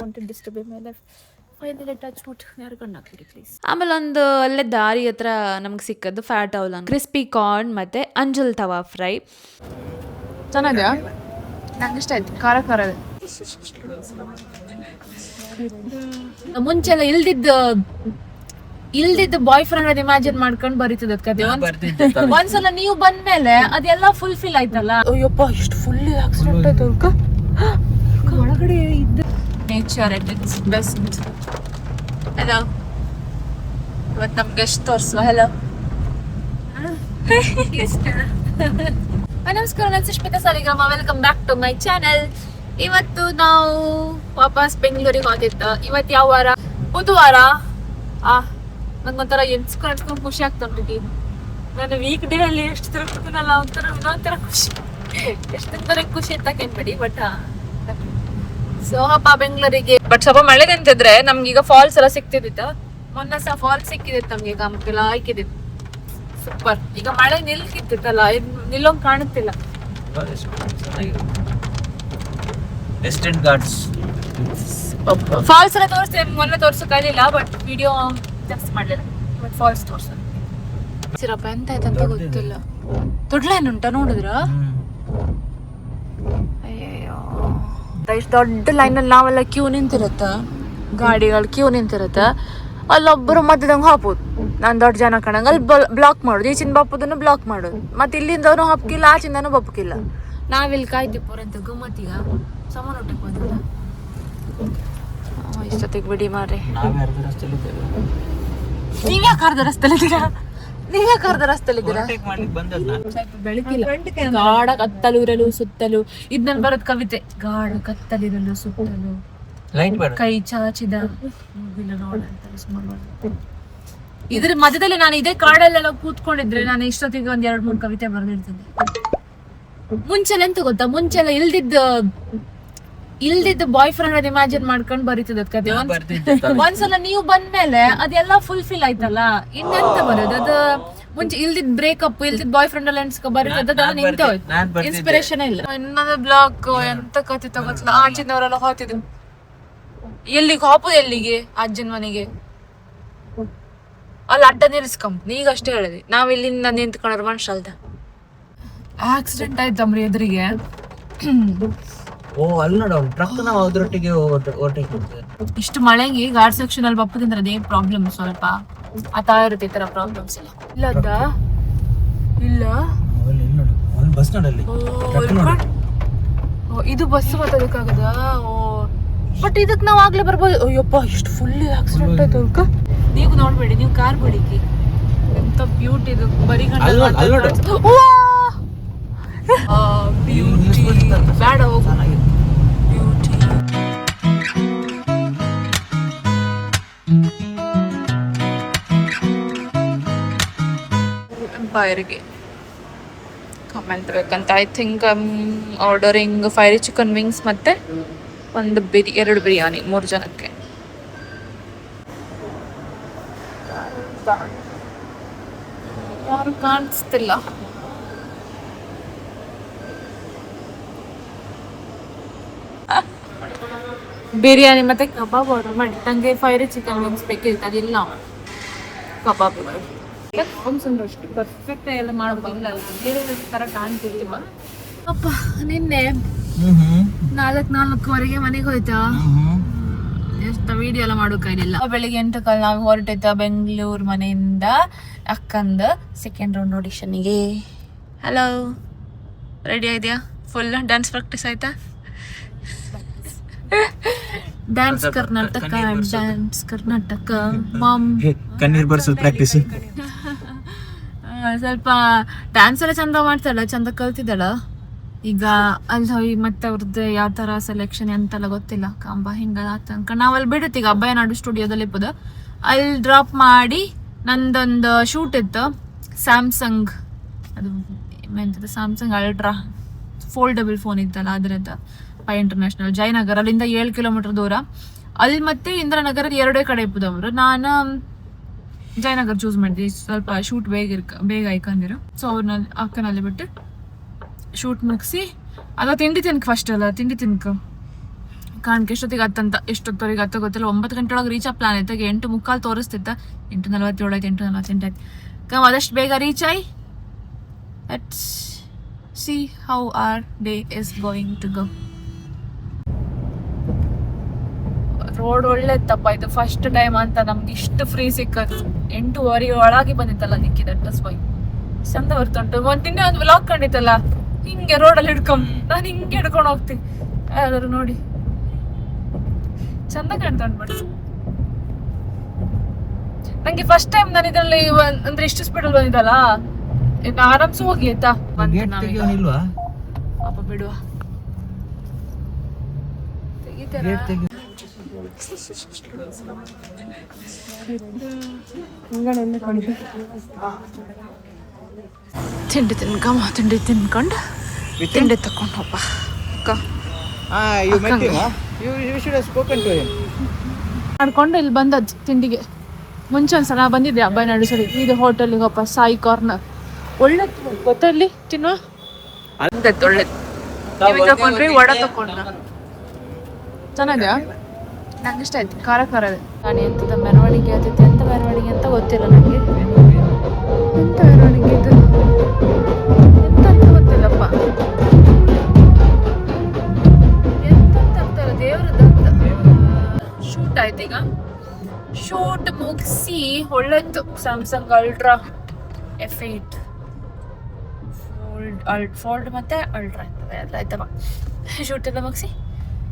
wanted this to be my life. Finally touch wood. ಯಾರು ಕಣ್ಣಾಕ್ಬಿಡಿ please. ಆಮೇಲೆ ಒಂದು ಅಲ್ಲೇ ದಾರಿ ಹತ್ರ ನಮ್ಗೆ ಸಿಕ್ಕದ್ದು ಫ್ಯಾಟ್ ಔಲ್ ಕ್ರಿಸ್ಪಿ ಕಾರ್ನ್ ಮತ್ತೆ ಅಂಜಲ್ ತವಾ ಫ್ರೈ. ಚೆನ್ನಾಗಿದೆಯಾ? ನಂಗೆ ಇಷ್ಟ ಆಯ್ತು, ಖಾರ ಖಾರ ಇದೆ. ಮುಂಚೆಲ್ಲ ಇಲ್ದಿದ್ದ ಬಾಯ್ ಫ್ರೆಂಡ್ ಅದ್ ಇಮ್ಯಾಜಿನ್ ಮಾಡ್ಕೊಂಡು ಬರೀತದ ಕತೆ. ಒಂದ್ಸಲ ನೀವು ಬಂದ್ಮೇಲೆ ಅದೆಲ್ಲ ಫುಲ್ಫಿಲ್ ಆಯ್ತಲ್ಲ. ಅಯ್ಯಪ್ಪ ಎಷ್ಟು ಫುಲ್ ಆಕ್ಸಿಡೆಂಟ್ ಆಯ್ತು ಒಳಗಡೆ ಇದ್ದ nature at its best. Hello, ಇವತ್ತು ನಮ್ ಗೆಸ್ಟ್ ತೋರ್ಸುವ. ಹಲೋ ನಮಸ್ಕಾರ, ನಾನು Sushmita Saligrama. Welcome back to my channel. ಇವತ್ತು ನಾವು ವಾಪಸ್ ಬೆಂಗಳೂರಿಗೆ ಹೋಗಿದ್ದ. ಇವತ್ತು ಯಾವ ವಾರ? ಬುಧವಾರ. ನಂಗೊಂಥರ ಎನ್ಸ್ಕೊಂಡು ಖುಷಿ ಆಗ್ತಾ ಉಂಟು. ನಾನು ವೀಕ್ ಡೇ ಅಲ್ಲಿ ಎಷ್ಟು ತಿರುಗ್ತೀನಲ್ಲ ಒಂಥರ ಖುಷಿ. ಎಷ್ಟು ಖುಷಿ ಅಂತ ಕೇಳ್ಬೇಡಿ. ಬಟ್ ಸೊ ಹಬ್ಬ ಬೆಂಗಳೂರಿಗೆ. ಬಟ್ ಸ್ವಲ್ಪ ಮಳೆ ನಿಂತಿದ್ರೆ ನಮ್ಗೀಗ ಫಾಲ್ಸ್ ಎಲ್ಲ ಸಿಕ್ತಿದ್ದಿತ್ತು. ಮೊನ್ನೆ ಸಹ ಫಾಲ್ಸ್ ಸಿಕ್ಕಿದಿತ್ತು ನಮ್ಗೆ. ಈಗ ನಮ್ಗೆಲ್ಲ ಹಾಕಿದಿತ್ತು ಸೂಪರ್. ಈಗ ಮಳೆ ನಿಲ್ಕಿತ್ತಿತ್ತಲ್ಲ, ನಿಲ್ಲೋಂಗ್ ಕಾಣುತ್ತಿಲ್ಲ. ಫಾಲ್ಸ್ ಎಲ್ಲ ತೋರಿಸ್ತೇವೆ, ಮೊನ್ನೆ ತೋರ್ಸಕ್ಕಾಗಲಿಲ್ಲ. ಬಟ್ ವಿಡಿಯೋ ಜಾಸ್ತಿ ಮಾಡ್ಲಿಲ್ಲ. ಬಟ್ ಫಾಲ್ಸ್ ತೋರ್ಸ ಸಿರಪ್ಪ ಎಂತ ಆಯ್ತಂತ ಗೊತ್ತಿಲ್ಲ. ದೊಡ್ಡಲೇನುಂಟ ನೋಡಿದ್ರ? ಅಯ್ಯಯ್ಯೋ, ಇಷ್ಟು ದೊಡ್ಡ ಲೈನಲ್ಲಿ ನಾವೆಲ್ಲ ಕ್ಯೂ ನಿಂತಿರತ್ತ, ಗಾಡಿಗಳು ಕ್ಯೂ ನಿಂತಿರತ್ತ. ಅಲ್ಲೊಬ್ಬರು ಮಧ್ಯದಂಗೆ ಹಾಪೋದು. ನಾನು ದೊಡ್ಡ ಜನ ಕಣಂಗ ಅಲ್ಲಿ ಬ್ಲಾಕ್ ಮಾಡೋದು. ಈಚಿನ ಬಪ್ಪದನ್ನು ಬ್ಲಾಕ್ ಮಾಡೋದು. ಮತ್ತೆ ಇಲ್ಲಿಂದವನು ಹಪ್ಕಿಲ್ಲ, ಆಚಿಂದನೂ ಬಪ್ಪಕಿಲ್ಲ. ನಾವಿಲ್ಲಿ ಕಾಯ್ತೀವಿ ಪೂರಂತ ಗಮ್ಮತ್ತೀಗ ಸಮಾನ ಊಟಕ್ಕೆ ಬಂದಿಲ್ಲ. ಇಷ್ಟೊತ್ತಿಗೆ ಬಿಡಿ ಮಾರ್ರೆ. ನೀವ್ಯಾಕೆ ಅರ್ಧ ರಸ್ತೆಲಿದ್ದೀರಾ? ಬೆಳಕಿಲ್ಲ. ಗಾಢ ಕತ್ತಲಿರಲು ಸುತ್ತಲೂ. ಇದ್ ನನ್ ಬರೋದ್ ಕವಿತೆ. ಗಾಢ ಕತ್ತಲಿರಲು ಸುತ್ತಲೂ ಕೈ ಚಾಚಿದ ಇದ್ರ ಮಧ್ಯದಲ್ಲಿ ನಾನು ಇದೇ ಕಾಡಲ್ಲೆಲ್ಲ ಕೂತ್ಕೊಂಡಿದ್ರೆ ನಾನು ಇಷ್ಟೊತ್ತಿಗೆ ಒಂದ್ 2-3 ಕವಿತೆ ಬರ್ದಿರ್ತೇನೆ. ಮುಂಚೆಲ್ಲ ಎಂತ ಗೊತ್ತಾ, ಮುಂಚೆಲ್ಲ ಇಲ್ದಿದ್ದ ಬಾಯ್ ಫ್ರೆಂಡ್ ಅದ್ ಇಮ್ಯಾಜಿನ್ ಮಾಡ್ಕೊಂಡು ಬರೀತದ ಕತೆ. ಒಂದ್ಸಲ ನೀವು ಬಂದ್ಮೇಲೆ ಅದೆಲ್ಲ ಫುಲ್ಫಿಲ್ ಆಯ್ತಲ್ಲ, ಇನ್ನೆಂತ ಬರೋದು ಅದು. ಮುಂಚೆ ಇಲ್ದಿದ್ ಬ್ರೇಕಪ್, ಇಲ್ದಿದ್ ಬಾಯ್ ಫ್ರೆಂಡ್ ಎಲ್ಲ ಬರೀತದ ನಿಂತ ಹೋಯ್ತು. ಇನ್ಸ್ಪಿರೇಷನ್ ಇಲ್ಲ. ಇನ್ನೊಂದು ಬ್ಲಾಕ್ ಎಂತ ಕತೆ ತಗೋತಿಲ್ಲ. ಆಚಿನವರೆಲ್ಲ ಹೋಗ್ತಿದ್ರು. ಎಲ್ಲಿಗೆ ಹಾಪುದು? ಎಲ್ಲಿಗೆ? ಅಜ್ಜನ ಮನೆಗೆ. ಅಲ್ಲಿ ಅಡ್ಡ ನಿಲ್ಸ್ಕೊಂಬ. ಈಗ ಅಷ್ಟೇ ಹೇಳಿದ್ವಿ, ನಾವ್ ಇಲ್ಲಿಂದ ನಿಂತ್ಕೊಂಡ್ರೆ ಮನುಷ್ಯ ಅಲ್ದ. ಆಕ್ಸಿಡೆಂಟ್ ಆಯ್ತಮ್ರಿ ಎದುರಿಗೆ. ಇಷ್ಟು ಮಳೆಗೆ ಗಾಡ್ ಸೆಕ್ಷನ್ ಅಲ್ಲಿ ಬಪ್ಪದಿಂದ್ರೆ ಅದೇ ಪ್ರಾಬ್ಲಮ್. ಸ್ವಲ್ಪ ಆತ ಇರುತ್ತೆ ಈ ತರ ಪ್ರಾಬ್ಲಮ್ಸ್ ಎಲ್ಲ. ಇಲ್ಲ ಇದು ಬಸ್ ಬರ್ತದಕ್ಕಾಗದ. ಬಟ್ ಇದಕ್ ನಾವ್ ಆಗ್ಲೇ ಬರ್ಬೋದು. ಅಯ್ಯಪ್ಪ ಎಷ್ಟು ಫುಲ್ ಆಕ್ಸಿಡೆಂಟ್ ಆಯ್ತು. ನೀವು ನೋಡ್ಬೇಡಿ, ನೀವು ಕಾರ್ ಬಿಡಿ. ಎಂತ ಬ್ಯೂಟಿ ಇದು. ಬರೀ ಬೇಡ ಹೋಗು. ಬ್ಯೂಟಿ ಎಂಪೈರ್ಗೆ ಕಮೆಂಟ್ ಬೇಕಂತ. I think ordering fiery chicken wings ಮತ್ತೆ ಒಂದು 2 ಬಿರಿಯಾನಿ 3 ಜನಕ್ಕೆ. ಯಾರು ಕಾಣಿಸ್ತಿಲ್ಲ. ಬಿರಿಯಾನಿ ಮತ್ತೆ ಕಬಾಬ್ ಆರ್ಡರ್ ಮಾಡಿ. ನಂಗೆ ಫೈರಿ ಚಿಕನ್ ವಿಂಗ್ಸ್ ಬೇಕಿತ್ತು, ಅದಿಲ್ಲ. ಕಬಾಬ್ ಅಷ್ಟು ಪರ್ಫೆಕ್ಟ್ ಎಲ್ಲ ಮಾಡೋದಿಲ್ಲ. ಬೇರೆ ತರ ಕಾಣ್ತಿರ್ತೀವ. ಅಪ್ಪ ನಿನ್ನೆ 4:45 ಮನೆಗೆ ಹೋಯ್ತಾ. ಎಷ್ಟು ವಿಡಿಯೋ ಎಲ್ಲ ಮಾಡೋಕ್ಕಾಗಿಲ್ಲ. ಬೆಳಿಗ್ಗೆ 8 ನಾವು ಹೊರಟೈತ ಬೆಂಗಳೂರು ಮನೆಯಿಂದ ಅಕ್ಕಂದ ಸೆಕೆಂಡ್ ರೌಂಡ್ ಆಡಿಷನ್ಗೆ. ಹಲೋ, ರೆಡಿ ಆಗಿದೆಯಾ? ಫುಲ್ ಡ್ಯಾನ್ಸ್ ಪ್ರಾಕ್ಟೀಸ್ ಆಯ್ತಾ? ಡ್ಯಾನ್ಸ್ ಕರ್ನಾಟಕ ಮಾಮ್ ಕಣ್ಣೀರ್ ಬರ್ಸೋದು ಪ್ರಾಕ್ಟೀಸ್. ಸ್ವಲ್ಪ ಡ್ಯಾನ್ಸ್ ಎಲ್ಲ ಚಂದ ಮಾಡ್ತಾಳ, ಚಂದ ಕಲ್ತಿದ್ದಾಳ. ಈಗ ಅಲ್ಲಿ ಮತ್ತೆ ಅವ್ರದ್ದು ಯಾವ ತರ ಸೆಲೆಕ್ಷನ್ ಅಂತೆಲ್ಲ ಗೊತ್ತಿಲ್ಲ. ಕಂಬ ಹಿಂಗಲ್ಲ ತನಕ ನಾವಲ್ಲಿ ಬಿಡುತ್ತೀಗ ಅಬ್ಬಯ್ಯ ನಾಡು ಸ್ಟುಡಿಯೋದಲ್ಲಿ ಇಪ್ಪದ. ಅಲ್ಲಿ ಡ್ರಾಪ್ ಮಾಡಿ ನಂದೊಂದು ಶೂಟ್ ಇತ್ತು. ಸ್ಯಾಮ್ಸಂಗ್, ಅದು ಎಂತದ್ದು ಸ್ಯಾಮ್ಸಂಗ್ ಅಲ್ಟ್ರಾ ಫೋಲ್ಡಬಲ್ ಫೋನ್ ಇತ್ತಲ್ಲ ಅದ್ರದ್ದು. ಇಂಟರ್ನ್ಯಾಷನಲ್ ಜಯನಗರ, ಅಲ್ಲಿಂದ 7 ಕಿಲೋಮೀಟರ್ ದೂರ. ಅಲ್ಲಿ ಮತ್ತೆ ಇಂದ್ರನಗರದ 2 ಕಡೆ ಇಪ್ಪದವರು. ನಾನು ಜಯನಗರ ಚೂಸ್ ಮಾಡಿದ್ವಿ. ಸ್ವಲ್ಪ ಶೂಟ್ ಬೇಗ ಐಕಂದಿರು. ಸೊ ಅವ್ರನ್ನ ಅಕ್ಕನಲ್ಲಿ ಬಿಟ್ಟು ಶೂಟ್ ಮುಗಿಸಿ ಅದ ತಿಂಡಿ ತಿನ್ಕ ಫಸ್ಟ್ ಅಲ್ಲ ತಿಂಡಿ ತಿನ್ಕ ಕಾಣ್ಕೆ ಎಷ್ಟೊತ್ತಿಗೆ ಹತ್ತಂತ ಎಷ್ಟೊತ್ತವರೆಗೆ ಹತ್ತ ಗೊತ್ತಿಲ್ಲ. 9 ಗಂಟೆ ಒಳಗೆ ರೀಚ್ ಆ ಪ್ಲಾನ್ ಆಯ್ತು. 8:45 ತೋರಿಸ್ತಿತ್ತ, 8:47 ಆಯ್ತು, 8:48 ಆಯ್ತು. ಕಮ್ ಆದಷ್ಟು ಬೇಗ ರೀಚ್ ಆಯ್. Let's see how are they is going to go. Road ಒಳ್ಳೆತ್ತಪ್ಪ, ಇದು ಫಸ್ಟ್ ಟೈಮ್ ಅಂತ ನಮ್ಗೆ ಇಷ್ಟು ಫ್ರೀ ಸಿಕ್ಕದು. 8:30 ಒಳಗೆ ಬಂದಿತ್ತಲ್ಲ ನಿಕ್ಕಿದ ಡ್ರೆಸ್ ಬಾಯ್, ಚಂದ ಬರ್ತುಂಟು. ಇನ್ನೇ ಒಂದು ವ್ಲಾಗ್ ಕಂಡಿತ್ತಲ್ಲ, ಹಿಂಗೆ ರೋಡಲ್ಲಿ ಹಿಡ್ಕೊಂಡ್ ನಾನು ಹಿಂಗೆ ಹಿಡ್ಕೊಂಡು ಹೋಗ್ತೀನಿ. ಯಾವ್ದಾದ್ರು ನೋಡಿ ಚಂದ ಕಾಣ್ತಾ ಉಂಟು. ನಂಗೆ ಫಸ್ಟ್ ಟೈಮ್ ನಾನು ಇದರಲ್ಲಿ ಅಂದ್ರೆ ಇಷ್ಟು ಸ್ಪೀಡಲ್ಲಿ ಬಂದಿದ್ದಲ್ಲ, ಇನ್ನು ಆರಾಮ್ಸು ಹೋಗಿ ಆಯ್ತಾ. ಅಪ್ಪ ಬಿಡುವ, ತಿಂಡಿ ತಿನ್ಕೊಂಡು ತಿಂಡಿ ತಕೊಂಡು ಹೋಪ ಮಾಡ್ಕೊಂಡು ಇಲ್ಲಿ ಬಂದದ್ದು ತಿಂಡಿಗೆ. ಮುಂಚೆ ಒಂದ್ಸಲ ಬಂದಿದ್ದೆ ಹಬ್ಬ ನಡೆಸಲಿ. ಇದು ಹೋಟೆಲಿಗೆ ಹೋಪ, ಸಾಯಿ ಕಾರ್ನರ್. ಒಳ್ಳೆ ಗೊತ್ತಲ್ಲಿ ತಿನ್ನುವ ಒಳ್ಳೆ ತಕೊಂಡ್ರಿ. ವಡ ತಕೊಂಡ ಚೆನ್ನಾಗ್ಯಾ, ನಂಗೆ ಇಷ್ಟ ಆಯ್ತು. ಖಾರ ಖಾರ ಇದೆ. ನಾನು ಎಂತದ ಮೆರವಣಿಗೆ ಆಯ್ತೈತೆ, ಎಂತ ಮೆರವಣಿಗೆ ಅಂತ ಗೊತ್ತಿಲ್ಲ ನನಗೆ. ಎಂತ ಮೆರವಣಿಗೆ ಇದು ಎಂತ ಅಂತ ಗೊತ್ತಿಲ್ಲಪ್ಪ. ಎಂತ ಆಗ್ತಾರ ದೇವ್ರದ್ದು ಅಂತ. ಶೂಟ್ ಆಯ್ತು. ಈಗ ಶೂಟ್ ಮುಗಿಸಿ ಒಳ್ಳೆತ್ತು. ಸ್ಯಾಮ್ಸಂಗ್ ಅಲ್ಟ್ರಾ F8 ಫೋಲ್ಡ್ ಮತ್ತೆ ಅಲ್ಟ್ರಾ ಇರ್ತದೆ ಎಲ್ಲ ಆಯ್ತಪ್ಪ. ಶೂಟ್ ಎಲ್ಲ ಮುಗಿಸಿ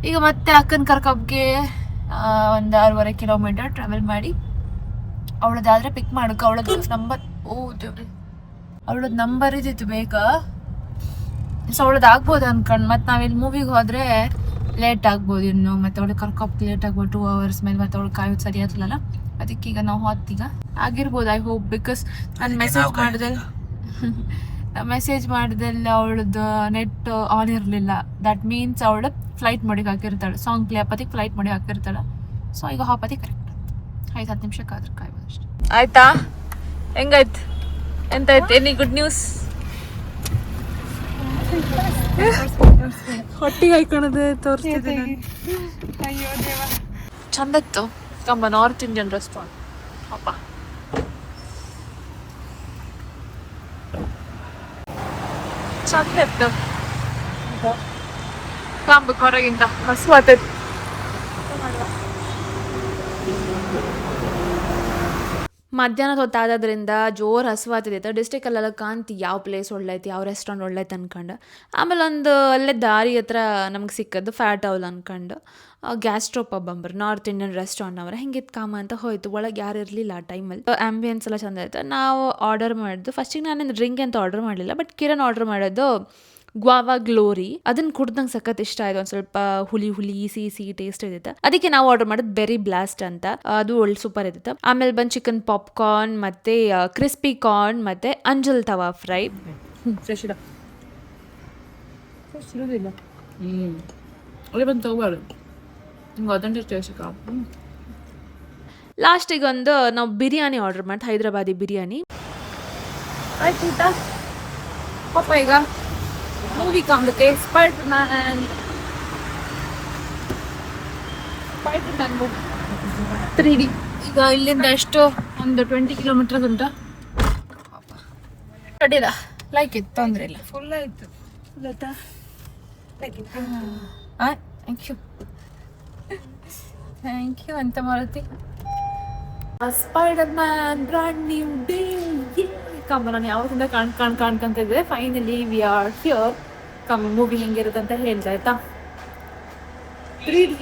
ಈಗ ಮತ್ತೆ ಅಕ್ಕನ ಕರ್ಕೊಬ್ಗೆ ಒಂದು 6.5 ಕಿಲೋಮೀಟರ್ ಟ್ರಾವೆಲ್ ಮಾಡಿ ಅವಳದಾದ್ರೆ ಪಿಕ್ ಮಾಡೋಕೆ. ಅವಳದ್ದು ನಂಬರ್ ಅವಳದ್ದು ನಂಬರ್ ಇದ್ದಿತ್ತು ಬೇಕಾ, ಸೊ ಅವಳದ್ದು ಆಗ್ಬೋದು ಅನ್ಕೊಂಡು. ಮತ್ತೆ ನಾವಿಲ್ಲಿ ಮೂವಿಗೆ ಹೋದರೆ ಲೇಟ್ ಆಗ್ಬೋದು ಇನ್ನು. ಮತ್ತೆ ಅವಳಿಗೆ ಕರ್ಕೊಬ್ಗೆ ಲೇಟ್ ಆಗ್ಬೋದು, 2 hours ಮೇಲೆ. ಮತ್ತೆ ಅವಳು ಕಾಯೋದು ಸರಿ ಆಗ್ತಿಲ್ಲಲ್ಲ, ಅದಕ್ಕೆ ಈಗ ನಾವು ಹೊತ್ತೀಗ ಆಗಿರ್ಬೋದು. ಐ ಹೋಪ್, ಬಿಕಾಸ್ ನಾನು ಮೆಸೇಜ್ ಮಾಡಿದೆಲ್ಲ ಅವಳದ್ದು ನೆಟ್ ಆನ್ ಇರಲಿಲ್ಲ. ದಟ್ ಮೀನ್ಸ್ ಅವಳು ಫ್ಲೈಟ್ ಮೋಡಿಗೆ ಹಾಕಿರ್ತಾಳೆ, ಸಾಂಗ್ ಪ್ಲೇ ಆಪತ್ತಿಗೆ ಫ್ಲೈಟ್ ಮೋಡಿಗೆ ಹಾಕಿರ್ತಾಳೆ. ಸೊ ಈಗ ಹಾಪತಿ ಕರೆಕ್ಟ್ 5-10 ನಿಮಿಷಕ್ಕಾದ್ರೆ ಕಾಯ್ಬೋದು ಅಷ್ಟೇ. ಆಯ್ತಾ? ಹೆಂಗಾಯ್ತು? ಎಂತಾಯ್ತು? Any good news? ಹೊಟ್ಟಿಗೆ ಹಾಯ್ಕೊಳೋದು ತೋರಿಸ್ತಿದ್ದೆ ನಾನು. ಅಯ್ಯೋ ದೇವ, ಚಂದ ಇತ್ತು. ಕಂಬ ನಾರ್ತ್ ಇಂಡಿಯನ್ ರೆಸ್ಟೋರೆಂಟ್ ಅಪ್ಪ. ಚಂದ ಇತ್ತು ಕಂಬ ಹೊರಗಿಂದ. ಹಸು ಆತೈತಿ. ಮಧ್ಯಾಹ್ನದ ಹೊತ್ತಾದ್ರಿಂದ ಜೋರು ಹಸುವಾಗ್ತಿತ್ತು. ಡಿಸ್ಟ್ರಿಕ್ಟಲ್ಲೆಲ್ಲ ಕಾಂತಿ ಯಾವ ಪ್ಲೇಸ್ ಒಳ್ಳೆೈತಿ, ಯಾವ ರೆಸ್ಟೋರೆಂಟ್ ಒಳ್ಳೆೈತೆ ಅನ್ಕೊಂಡು. ಆಮೇಲೆ ಒಂದು ಅಲ್ಲೇ ದಾರಿ ಹತ್ರ ನಮ್ಗೆ ಸಿಕ್ಕದ್ದು ಫ್ಯಾಟ್ ಔಲ್ ಅನ್ಕೊಂಡು. Gastro pub Ambar north Indian restaurant ಅವರ ಹೆಂಗಿತ್ತು ಕಾಮ ಅಂತ ಹೋಯ್ತು. ಒಳಗೆ ಯಾರು ಇರಲಿಲ್ಲ ಆ ಟೈಮಲ್ಲಿ. ಆ್ಯಂಬಿಯನ್ಸ್ ಎಲ್ಲ ಚಂದ ಆಯಿತು. ನಾವು ಆರ್ಡರ್ ಮಾಡಿದ್ದು ಫಸ್ಟಿಗೆ ನಾನೇನು ಡ್ರಿಂಕ್ ಅಂತ ಆರ್ಡರ್ ಮಾಡಲಿಲ್ಲ, ಬಟ್ ಕಿರಣ್ ಆರ್ಡರ್ ಮಾಡೋದು ಗ್ವಾವಾ ಗ್ಲೋರಿ. ಅದನ್ನ ಕುಡ್ದಂಗೆ ಸಖತ್ ಇಷ್ಟ ಆಯ್ತು. ಒಂದು ಸ್ವಲ್ಪ ಹುಳಿ ಸಿಹಿ ಟೇಸ್ಟ್ ಇದ್ದಿತ್ತು. ಅದಕ್ಕೆ ನಾವು ಆರ್ಡರ್ ಮಾಡೋದು ಬೆರಿ ಬ್ಲಾಸ್ಟ್ ಅಂತ. ಅದು ಒಳ್ಳೆ ಸೂಪರ್ ಇದ್ದಿತ್ತು. ಆಮೇಲೆ ಬಂದು ಚಿಕನ್ ಪಾಪ್ಕಾರ್ನ್ ಮತ್ತೆ ಕ್ರಿಸ್ಪಿ ಕಾರ್ನ್ ಮತ್ತೆ ಅಂಜಲ್ ತವಾ ಫ್ರೈ. ಫ್ರೆಶ್ ಇಡ ಇರೋದಿಲ್ಲ. ಅಲ್ಲೇ ಬಂದು ತಗೋಬಾರ್ದು, ನಿಮ್ಗೆ ಅಥೆಂಟಿಕ್ ಟೇಸ್ಟ್. ಲಾಸ್ಟಿಗೆ ಒಂದು ನಾವು ಬಿರಿಯಾನಿ ಆರ್ಡರ್ ಮಾಡಿ, ಹೈದ್ರಾಬಾದಿ ಬಿರಿಯಾನಿ ಆಯ್ತು. ಊಟ ಪಾಪ ಈಗ ಮೂವಿ ಕಾಣ್ಲಿಕ್ಕೆ ಸ್ಪೈಡರ್ಮ್ಯಾನ್ ಮೂವಿ 3D. ಈಗ ಇಲ್ಲಿಂದ ಎಷ್ಟು ಒಂದು 20 ಕಿಲೋಮೀಟರ್ ಉಂಟಾ. ಅಡ್ಡಿಲ್ಲ, ಲೈಕ್ ಇತ್ತು, ತೊಂದರೆ ಇಲ್ಲ. ಫುಲ್ ಆಯಿತು. ಥ್ಯಾಂಕ್ ಯು ಅಂತ Maruti. Spiderman brand new day ಕಮ್ಮ. ನಾನು ಯಾವತ್ತಿಂದ ಕಾಣ್ಕೊಂತಿದ್ದೆ. Finally we are here. ಕಮ್ಮ ಮೂವಿ ಹೆಂಗಿರುತ್ತೆ ಅಂತ ಹೇಳ್ತಾ ಆಯ್ತಾ. 3D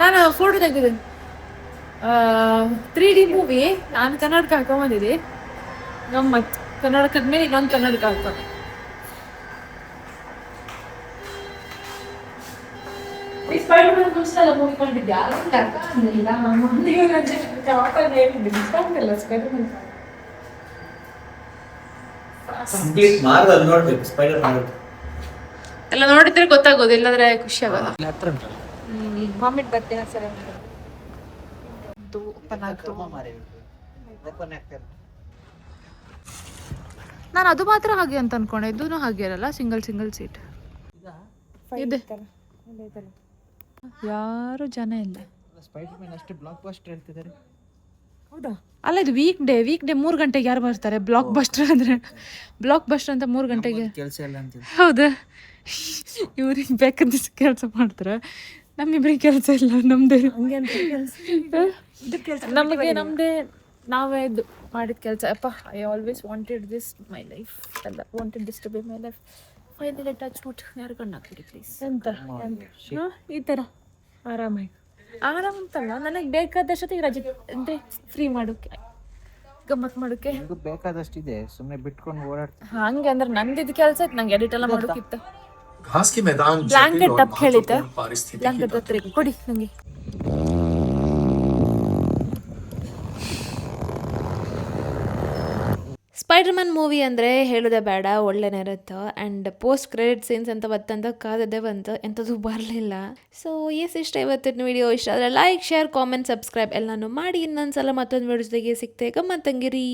ನಾನು ಫೋಟೋ ತೆಗೆದಿದ್ದೀನಿ. 3D ಮೂವಿ ನಾನು ಕನ್ನಡಕ್ಕೆ ಹಾಕೊಂಬಂದಿದ್ದೆ. ಗಮ್ಮತ್ತು. ಕನ್ನಡಕದ ಮೇಲೆ ಇನ್ನೊಂದು ಕನ್ನಡಕ್ಕೆ ಹಾಕ್ತಾರೆ. ಸ್ಪೈಡರ್ಮ್ಯಾನ್ ಮುಂಚೆಲ್ಲ ಮೂವಿ ಕಂಡಿದ್ದೆ, ಎಲ್ಲ ನೋಡಿದ್ರೆ ಗೊತ್ತಾಗೋದು, ಇಲ್ಲದ್ರೆ ಖುಷಿ ಆಗೋದು. ಮಮ್ಮಿ ಬರ್ತೀನಿ ಸರ್. ನಾನು ಅದು ಮಾತ್ರ ಹಾಗೆ ಅಂತ ಅನ್ಕೊಂಡೆ. ಇದೂ ಹಾಗೆ ಇರಲ್ಲ, ಸಿಂಗಲ್ ಸೀಟ್ ಇದೆ. ಯಾರು ಜನ ಇಲ್ಲ. ಸ್ಪೈಡರ್ ಮ್ಯಾನ್ ಅಷ್ಟೇ ಬ್ಲಾಕ್ ಬಸ್ಟರ್ ಹೇಳ್ತಿದ್ದಾರೆ. ಹೌದಾ? ಅಲ್ಲ ಇದು ವೀಕ್ ಡೇ 3 ಗಂಟೆಗೆ ಯಾರು ಬರ್ತಾರೆ? ಬ್ಲಾಕ್ ಬಸ್ಟರ್ ಅಂದರೆ ಬ್ಲಾಕ್ ಬಸ್ಟರ್ ಅಂತ 3 ಗಂಟೆಗೆ. ಕೆಲಸ ಇಲ್ಲ ಅಂತ. ಹೌದಾ? ಇವ್ರಿಗೆ ಬೇಕಾದ ಕೆಲಸ ಮಾಡ್ತಾರೆ, ನಮ್ಮಿಬ್ರಿಗೆ ಕೆಲಸ ಇಲ್ಲ. ನಮ್ದೇ ನಮಗೆ ನಮ್ದೇ ನಾವೇ ಇದು ಮಾಡಿದ ಕೆಲಸ. ಅಪ್ಪ I always wanted this my life ಅಲ್ಲ, wanted this to be my life. Finally touch wood. ಯಾರು ಕಣ್ಣು ಹಾಕ್ಬಿಡಿ ಪ್ಲೀಸ್. ಎಂತ ಈ ಥರ ಆರಾಮಾಗಿ ಅಂತಲ್ಲ, ನನಗೆ ಬೇಕಾದಷ್ಟೊತ್ತಿಗೆ ರಜೆ ಅಂದರೆ ಫ್ರೀ ಮಾಡೋಕ್ಕೆ, ಗಮ್ಮತ್ ಮಾಡೋಕ್ಕೆ ಬೇಕಾದಷ್ಟಿದೆ. ಸುಮ್ಮನೆ ಬಿಟ್ಕೊಂಡು ಓಡಾಡ್ತೀನಿ. ಹಂಗೆ ಅಂದ್ರೆ ನಂದಿದ್ದು ಕೆಲಸ ಆಯ್ತು. ನಂಗೆ ಎಡಿಟ್ ಎಲ್ಲ ಮಾಡೋಕ್ಕಿತ್ತು. घास के मैदान ಬ್ಲಾಂಕೆಟ್ ತಪ್ಪು ಹೇಳಿದ್ದೆ. ಬ್ಲಾಂಕೆಟ್ ಹತ್ರ ಕೊಡಿ ನನಗೆ. ಸ್ಪೈಡರ್ ಮ್ಯಾನ್ ಮೂವಿ ಅಂದರೆ ಹೇಳೋದೇ ಬೇಡ, ಒಳ್ಳೆನೇ ಇರುತ್ತೆ. ಆ್ಯಂಡ್ ಪೋಸ್ಟ್ ಕ್ರೆಡಿಟ್ ಸೀನ್ಸ್ ಅಂತ ಬತ್ತಂತ ಕಾದದೇ ಬಂತು, ಎಂಥದ್ದು ಬರಲಿಲ್ಲ. ಸೊ ಎಸ್, ಇಷ್ಟ ಇವತ್ತಿನ ವಿಡಿಯೋ. ಇಷ್ಟ ಆದರೆ ಲೈಕ್, ಶೇರ್, ಕಾಮೆಂಟ್, ಸಬ್ಸ್ಕ್ರೈಬ್ ಎಲ್ಲನೂ ಮಾಡಿ. ಇನ್ನೊಂದ್ಸಲ ಮತ್ತೊಂದು ವಿಡಿಯೋಸ್ದಾಗೆ ಸಿಗ್ತೇ. ಗಮ್ಮತ್ತಂಗಿರಿ.